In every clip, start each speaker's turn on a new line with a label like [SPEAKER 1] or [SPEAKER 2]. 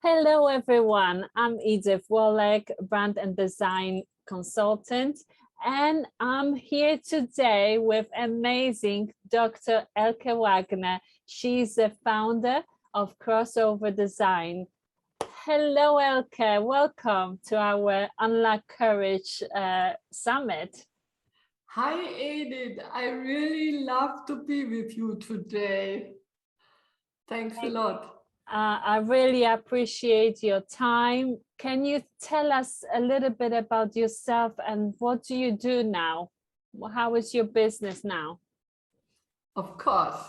[SPEAKER 1] Hello, everyone. I'm Edith Wolek, brand and design consultant, and I'm here today with amazing Dr. Elke Wagner. She's the founder of Crossover Design. Hello, Elke. Welcome to our Unlock Courage Summit.
[SPEAKER 2] Hi, Edith. I really love to be with you today. Thanks a lot.
[SPEAKER 1] I really appreciate your time. Can you tell us a little bit about yourself and what do you do now? How is your business now?
[SPEAKER 2] Of course.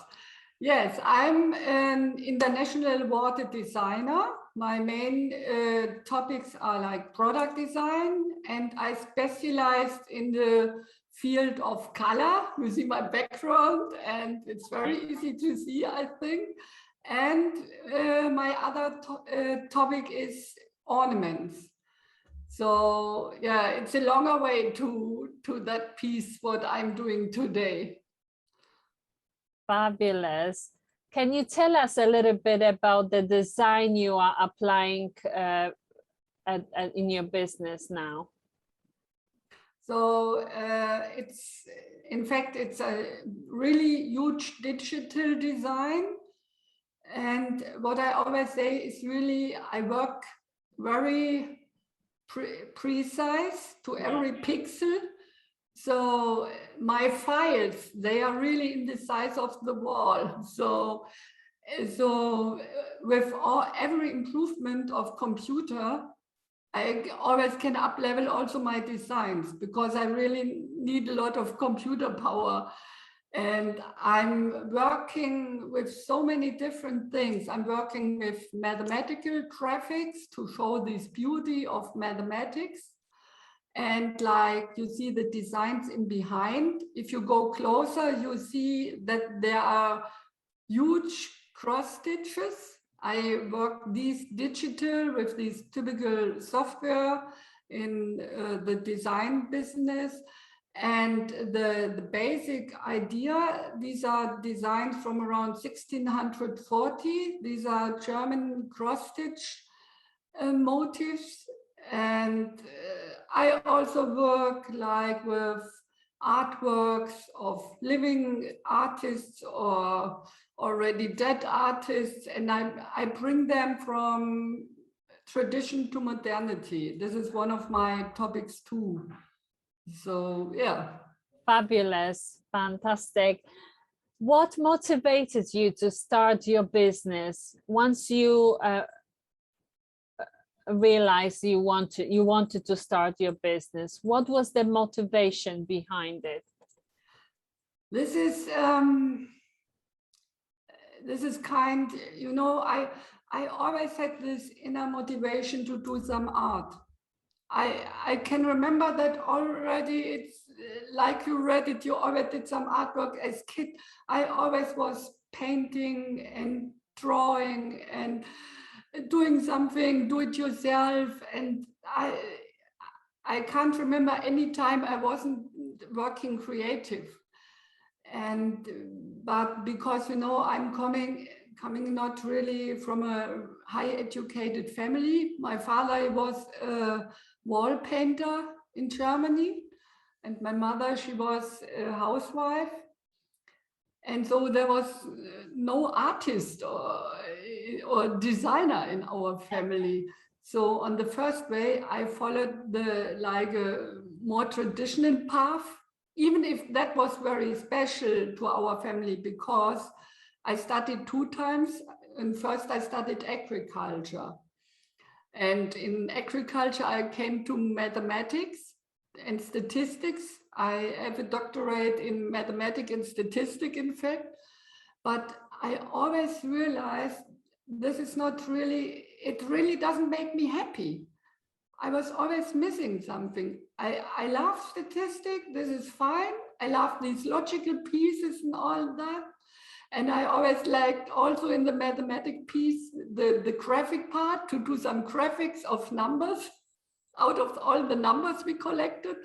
[SPEAKER 2] Yes, I'm an international water designer. My main topics are like product design, and I specialized in the field of color. You see my background, and it's very easy to see, I think. And my other topic is ornaments. So yeah, it's a longer way to that piece, what I'm doing today.
[SPEAKER 1] Fabulous. Can you tell us a little bit about the design you are applying in your business now?
[SPEAKER 2] So in fact, it's a really huge digital design. And what I always say is really, I work very precise to every pixel. So my files, they are really in the size of the wall. So with every improvement of computer, I always can up level also my designs, because I really need a lot of computer power. And I'm working with so many different things. I'm working with mathematical graphics to show this beauty of mathematics. And like you see the designs in behind, if you go closer, you see that there are huge cross stitches. I work these digital with this typical software in the design business. And the basic idea, these are designs from around 1640. These are German cross-stitch motifs. And I also work like with artworks of living artists or already dead artists. And I bring them from tradition to modernity. This is one of my topics too. So, yeah.
[SPEAKER 1] Fabulous, fantastic. What motivated you to start your business once you realized you wanted to start your business? What was the motivation behind it?
[SPEAKER 2] This is kind, you know, I always had this inner motivation to do some art. I can remember that already. It's like you read it, you already did some artwork as kid. I always was painting and drawing and doing something, do it yourself. And I can't remember any time I wasn't working creative. And but because, you know, I'm coming not really from a high educated family. My father was a wall painter in Germany, and my mother, she was a housewife. And so there was no artist or designer in our family. So on the first way, I followed the like a more traditional path, even if that was very special to our family, because I studied 2 times. And first I studied agriculture. And in agriculture, I came to mathematics and statistics. I have a doctorate in mathematics and statistics, in fact. But I always realized this is not really, it really doesn't make me happy. I was always missing something. I love statistics, this is fine. I love these logical pieces and all that. And I always liked also in the mathematic piece, the graphic part, to do some graphics of numbers out of all the numbers we collected.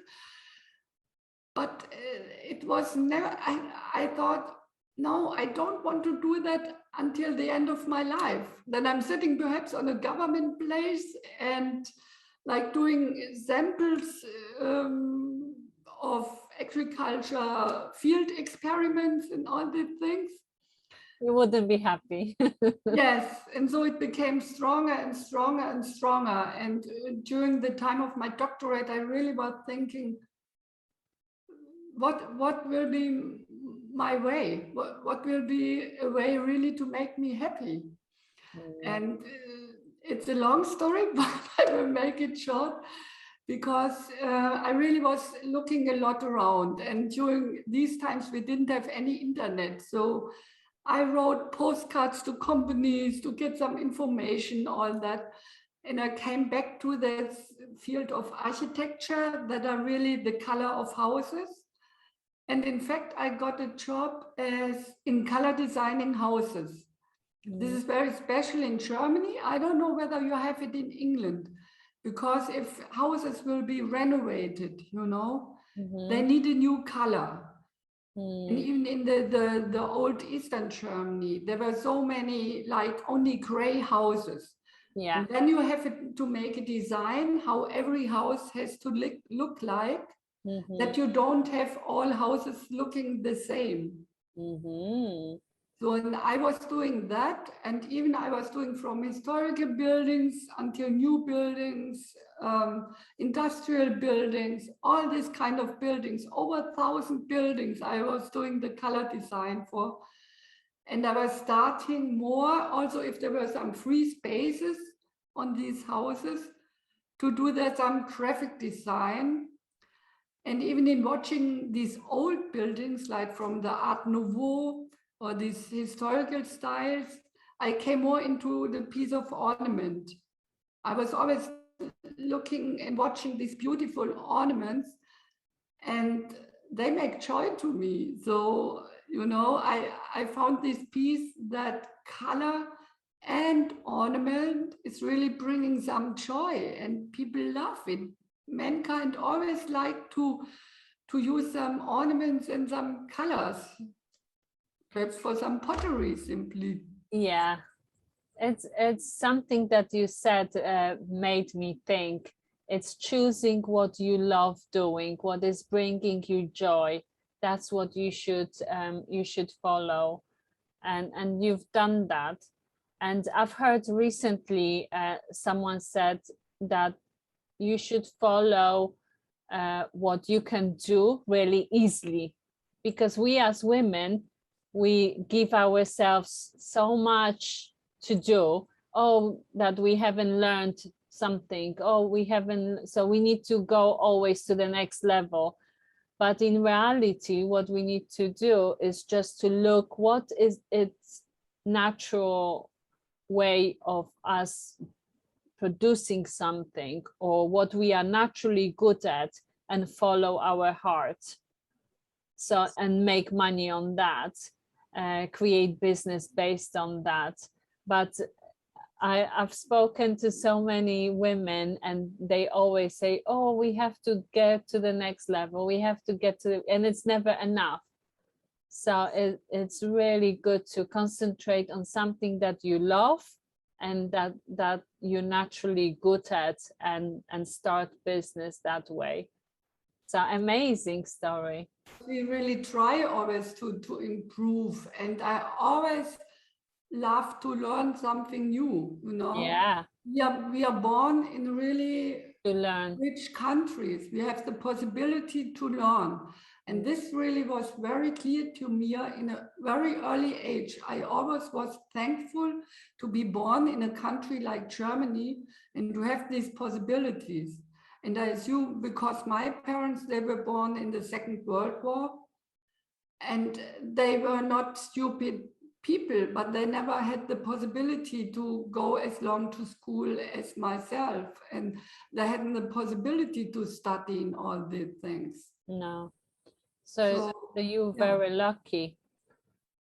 [SPEAKER 2] But it was never, I thought, no, I don't want to do that until the end of my life. Then I'm sitting perhaps on a government place and like doing samples of agriculture field experiments and all these things.
[SPEAKER 1] You wouldn't be happy.
[SPEAKER 2] Yes, and so it became stronger and stronger and stronger. And during the time of my doctorate, I really was thinking, what will be my way? What will be a way really to make me happy? And it's a long story, but I will make it short because I really was looking a lot around. And during these times, we didn't have any internet. So I wrote postcards to companies to get some information, all that. And I came back to this field of architecture that are really the color of houses. And in fact, I got a job as in color designing houses. This is very special in Germany. I don't know whether you have it in England, because if houses will be renovated, they need a new color. And even in the old Eastern Germany, there were so many like only gray houses.
[SPEAKER 1] Yeah.
[SPEAKER 2] And then you have to make a design how every house has to look like, that you don't have all houses looking the same. So and I was doing that, and even I was doing from historical buildings until new buildings, industrial buildings, all these kind of buildings, over 1,000 buildings I was doing the color design for. And I was starting more, also if there were some free spaces on these houses, to do that some graphic design. And even in watching these old buildings, like from the Art Nouveau or these historical styles, I came more into the piece of ornament. I was always looking and watching these beautiful ornaments, and they make joy to me. So, I found this piece that color and ornament is really bringing some joy, and people love it. Mankind always like to use some ornaments and some colors, perhaps for some pottery simply.
[SPEAKER 1] Yeah, it's something that you said made me think. It's choosing what you love doing, what is bringing you joy. That's what you should follow, and you've done that. And I've heard recently someone said that you should follow what you can do really easily, because we as women, we give ourselves so much to do. Oh, that we haven't learned something. Oh, we haven't, so we need to go always to the next level. But in reality, what we need to do is just to look what is its natural way of us producing something, or what we are naturally good at, and follow our heart. So, and make money on that, create business based on that. But I've spoken to so many women, and they always say, oh, we have to get to the next level, we have to get to, and it's never enough. So it's really good to concentrate on something that you love and that you're naturally good at, and start business that way. So amazing story.
[SPEAKER 2] We really try always to improve, and I always love to learn something new,
[SPEAKER 1] Yeah,
[SPEAKER 2] we are born in really
[SPEAKER 1] to learn.
[SPEAKER 2] rich countries. We have the possibility to learn. And this really was very clear to me in a very early age. I always was thankful to be born in a country like Germany and to have these possibilities. And I assume because my parents, they were born in the Second World War, and they were not stupid people, but they never had the possibility to go as long to school as myself. And they hadn't the possibility to study in all these things.
[SPEAKER 1] No. So you're very lucky.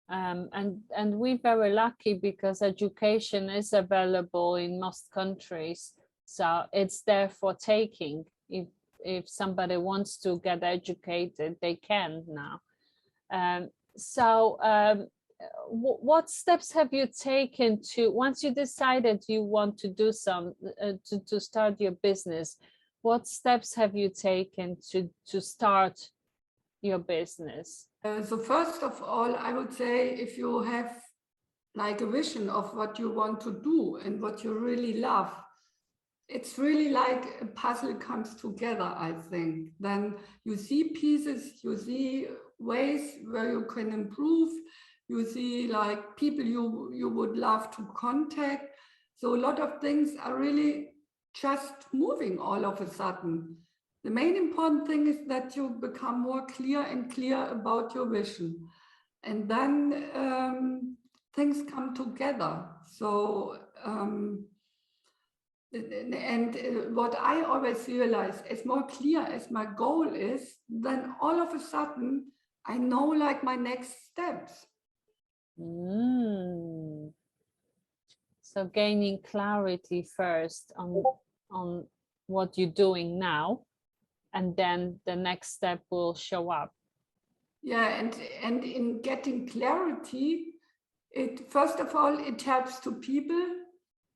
[SPEAKER 1] And we're very lucky because education is available in most countries. So it's there for taking. If somebody wants to get educated, they can now. So what steps have you taken to, once you decided you want to do some, to start your business, what steps have you taken to start your business?
[SPEAKER 2] So first of all, I would say if you have like a vision of what you want to do and what you really love, it's really like a puzzle comes together, I think. Then you see pieces, you see ways where you can improve, you see like people you would love to contact. So a lot of things are really just moving all of a sudden. The main important thing is that you become more clear and clear about your vision. And then things come together. So, what I always realize, as more clear as my goal is, then all of a sudden I know like my next steps.
[SPEAKER 1] So gaining clarity first on what you're doing now, and then the next step will show up.
[SPEAKER 2] Yeah, and in getting clarity, it first of all, it helps to people.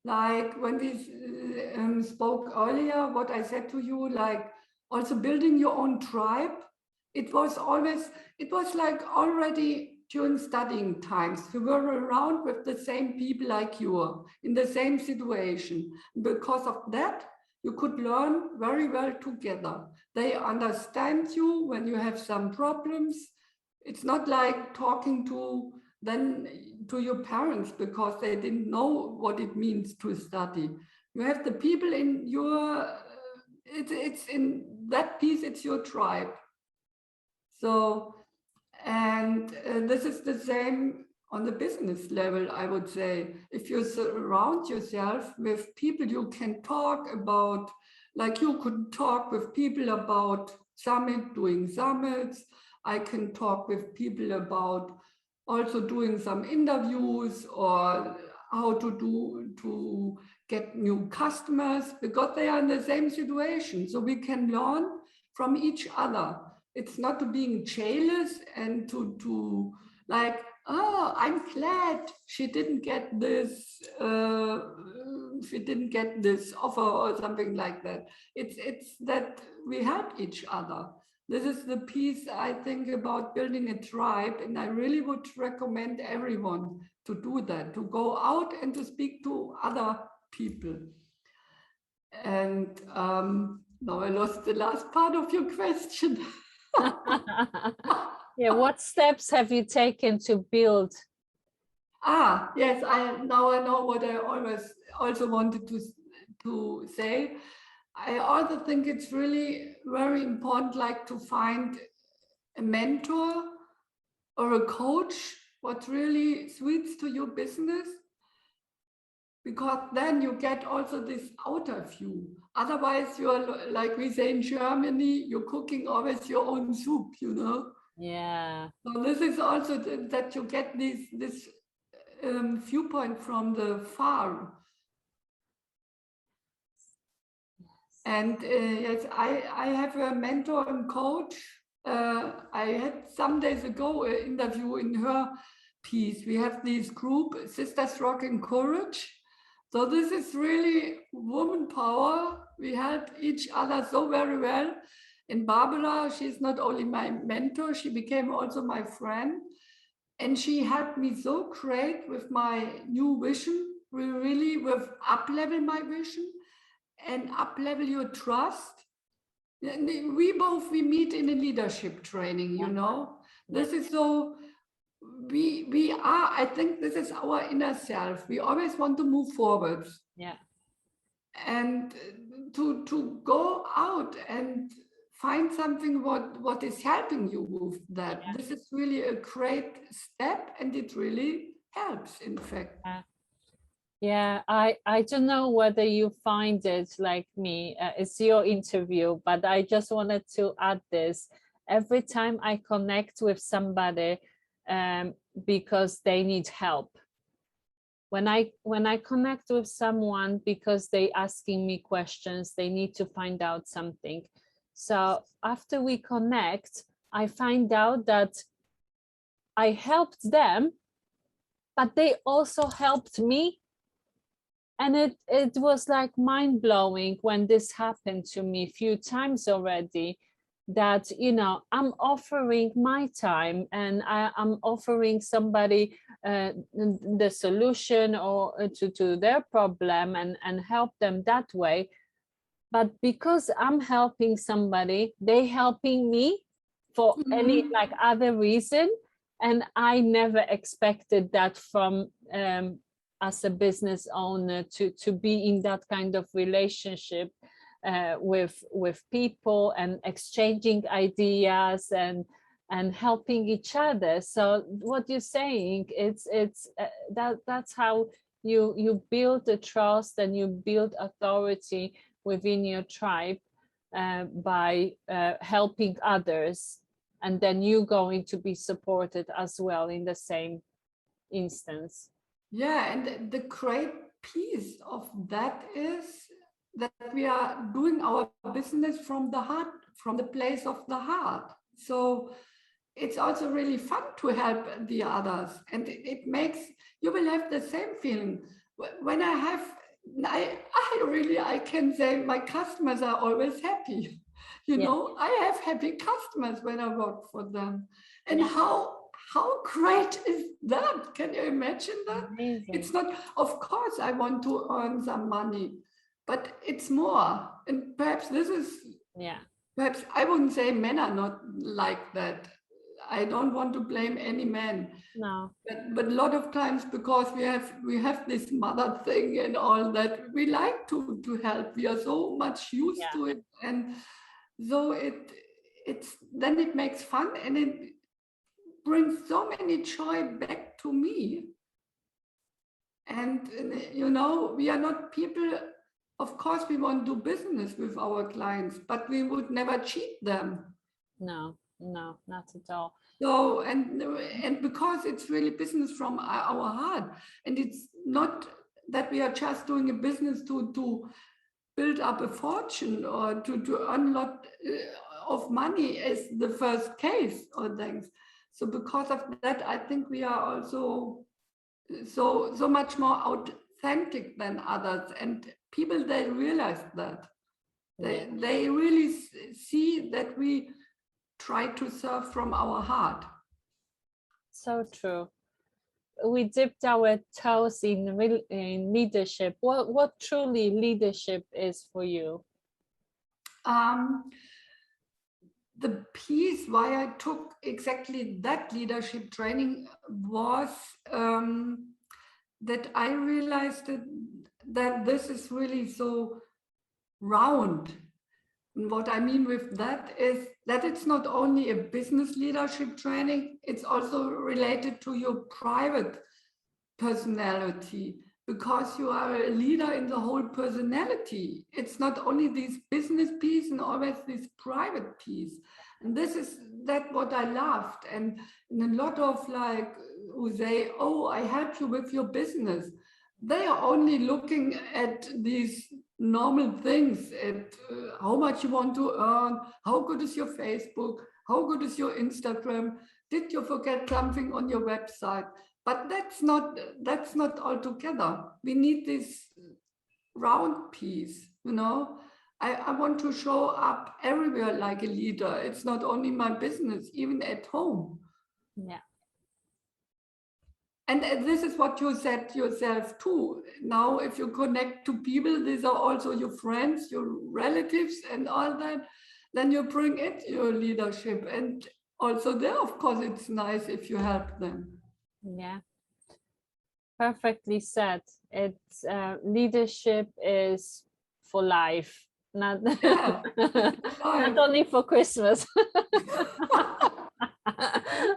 [SPEAKER 2] Like when we spoke earlier, what I said to you, like also building your own tribe. It was like already during studying times, we were around with the same people like you are in the same situation. Because of that, you could learn very well together. They understand you when you have some problems. It's not like talking to your parents because they didn't know what it means to study. You have the people in your, it's in that piece, it's your tribe. So, and this is the same on the business level, I would say. If you surround yourself with people you can talk about, like you could talk with people about doing summits. I can talk with people about also doing some interviews or how to get new customers, because they are in the same situation. So we can learn from each other. It's not to being jealous and to like, oh, I'm glad she didn't get this offer or something like that. It's that we help each other. This is the piece I think about building a tribe, and I really would recommend everyone to do that, to go out and to speak to other people. And now I lost the last part of your question.
[SPEAKER 1] Yeah, what steps have you taken to build?
[SPEAKER 2] Yes, now I know what I always also wanted to say. I also think it's really very important, like to find a mentor or a coach, what really suits to your business, because then you get also this outer view. Otherwise, you're, like we say in Germany, you're cooking always your own soup, you know?
[SPEAKER 1] Yeah.
[SPEAKER 2] So this is also that you get this viewpoint from the far. And yes, I have a mentor and coach. I had some days ago an interview in her piece. We have this group, Sisters Rock and Courage. So this is really woman power. We help each other so very well. And Barbara, she's not only my mentor, she became also my friend. And she helped me so great with my new vision. We really with up-level my vision and up-level your trust. We meet in a leadership training, you know. This is so, we are, I think this is our inner self. We always want to move forward.
[SPEAKER 1] Yeah.
[SPEAKER 2] And to go out and find something what is helping you with that.
[SPEAKER 1] Yeah.
[SPEAKER 2] This is really a great step, and it really helps, in fact.
[SPEAKER 1] Yeah, I don't know whether you find it like me. It's your interview, but I just wanted to add this. Every time I connect with somebody because they need help, when I connect with someone because they asking me questions, they need to find out something. So after we connect, I find out that I helped them, but they also helped me. And it was like mind-blowing when this happened to me a few times already, that, you know, I'm offering my time and I'm offering somebody the solution or to their problem and help them that way. But because I'm helping somebody, they helping me for any like other reason. And I never expected that from as a business owner to be in that kind of relationship with people and exchanging ideas and helping each other. So what you're saying, it's that's how you build the trust and you build authority within your tribe by helping others, and then you're going to be supported as well in the same instance.
[SPEAKER 2] Yeah, and the great piece of that is that we are doing our business from the heart, from the place of the heart. So it's also really fun to help the others, and it makes, you will have the same feeling. When I really, I can say my customers are always happy. You know, I have happy customers when I work for them. And how great is that? Can you imagine that?
[SPEAKER 1] Amazing.
[SPEAKER 2] It's not, of course, I want to earn some money, but it's more. And perhaps this is, perhaps I wouldn't say men are not like that. I don't want to blame any man.
[SPEAKER 1] No.
[SPEAKER 2] But a lot of times, because we have this mother thing and all that, we like to help. We are so much used to it. And so then it makes fun, and it brings so many joy back to me. And, you know, we are not people, of course, we want to do business with our clients, but we would never cheat them.
[SPEAKER 1] No, not at all.
[SPEAKER 2] So, and because it's really business from our heart, and it's not that we are just doing a business to build up a fortune or to earn a lot of money as the first case or things. So because of that, I think we are also so much more authentic than others, and people, they realize that. They really see that we try to serve from our heart.
[SPEAKER 1] So true. We dipped our toes in leadership. What truly leadership is for you?
[SPEAKER 2] The piece why I took exactly that leadership training was that I realized that this is really so round. And what I mean with that is that it's not only a business leadership training, it's also related to your private personality, because you are a leader in the whole personality. It's not only this business piece and always this private piece. And this is that what I loved. And a lot of like who say, oh, I help you with your business. They are only looking at these normal things, at how much you want to earn, how good is your Facebook, how good is your Instagram, did you forget something on your website? But that's not all together. We need this round piece, you know. I want to show up everywhere like a leader. It's not only my business, even at home.
[SPEAKER 1] Yeah.
[SPEAKER 2] And this is what you said yourself too. Now, if you connect to people, these are also your friends, your relatives and all that, then you bring it your leadership. And also there, of course, it's nice if you help them.
[SPEAKER 1] Yeah. Perfectly said. It's leadership is for life, not, not only for Christmas.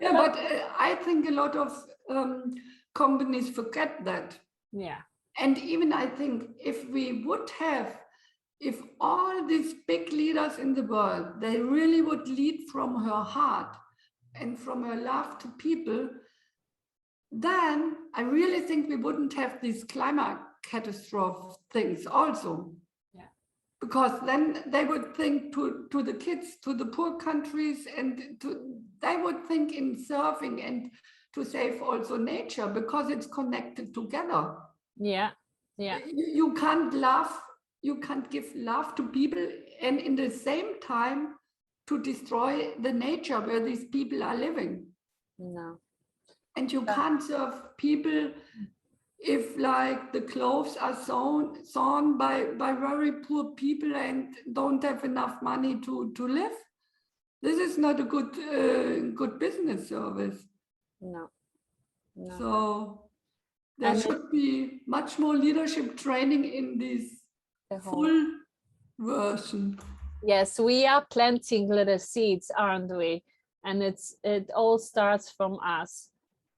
[SPEAKER 2] Yeah, but I think a lot of companies forget that.
[SPEAKER 1] Yeah.
[SPEAKER 2] And even I think if all these big leaders in the world, they really would lead from her heart and from her love to people, then I really think we wouldn't have these climate catastrophe things also.
[SPEAKER 1] Yeah.
[SPEAKER 2] Because then they would think to the kids, to the poor countries, and they would think in serving and to save also nature, because it's connected together.
[SPEAKER 1] Yeah, yeah.
[SPEAKER 2] You can't love, you can't give love to people and in the same time to destroy the nature where these people are living.
[SPEAKER 1] No.
[SPEAKER 2] And you can't serve people if like the clothes are sewn by very poor people and don't have enough money to live. This is not a good business service.
[SPEAKER 1] No, no.
[SPEAKER 2] So there should be much more leadership training in this full version.
[SPEAKER 1] Yes, we are planting little seeds, aren't we? And it all starts from us.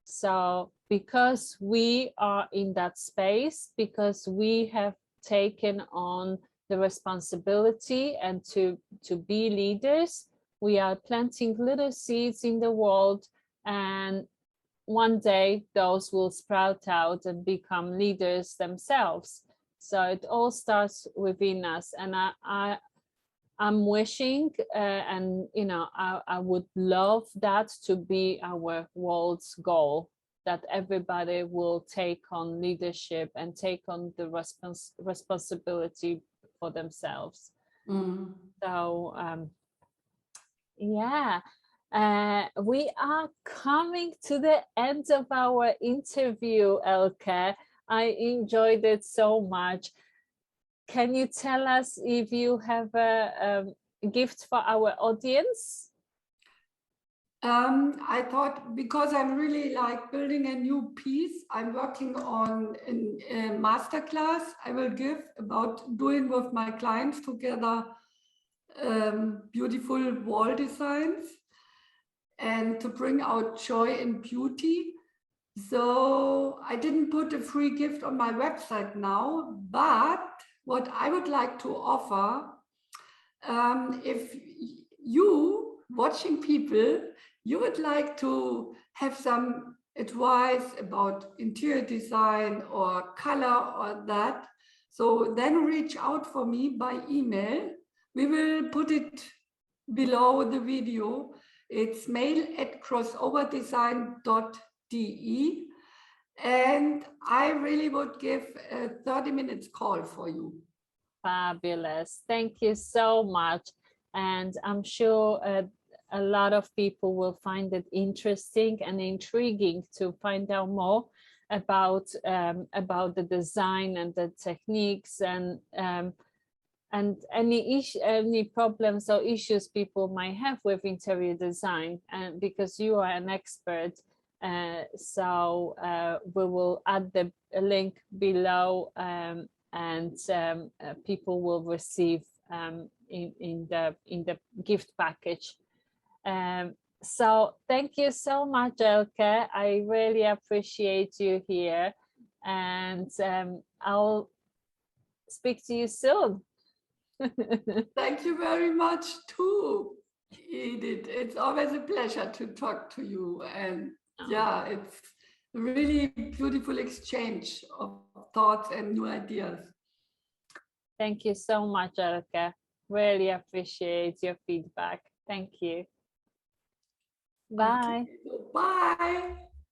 [SPEAKER 1] So because we are in that space, because we have taken on the responsibility and to be leaders, we are planting little seeds in the world, and one day those will sprout out and become leaders themselves. So it all starts within us, and I'm wishing and you know I would love that to be our world's goal, that everybody will take on leadership and take on the responsibility for themselves. So yeah, we are coming to the end of our interview, Elke. I enjoyed it so much. Can you tell us if you have a gift for our audience?
[SPEAKER 2] I thought, because I'm really like building a new piece, I'm working on a masterclass I will give about doing with my clients together beautiful wall designs and to bring out joy and beauty. So I didn't put a free gift on my website now, but what I would like to offer, if you watching people, you would like to have some advice about interior design or color or that, so then reach out for me by email. We will put it below the video. It's mail@crossoverdesign.de. And I really would give a 30 minutes call for you.
[SPEAKER 1] Fabulous. Thank you so much. And I'm sure a lot of people will find it interesting and intriguing to find out more about the design and the techniques and any problems or issues people might have with interior design, and because you are an expert. So we will add the link below, and people will receive in the gift package. So thank you so much, Elke. I really appreciate you here, and I'll speak to you soon.
[SPEAKER 2] Thank you very much too, Edith. It's always a pleasure to talk to you, and yeah, it's a really beautiful exchange of thoughts and new ideas.
[SPEAKER 1] Thank you so much, Elke. Really appreciate your feedback. Thank you. Bye.
[SPEAKER 2] Okay. Bye.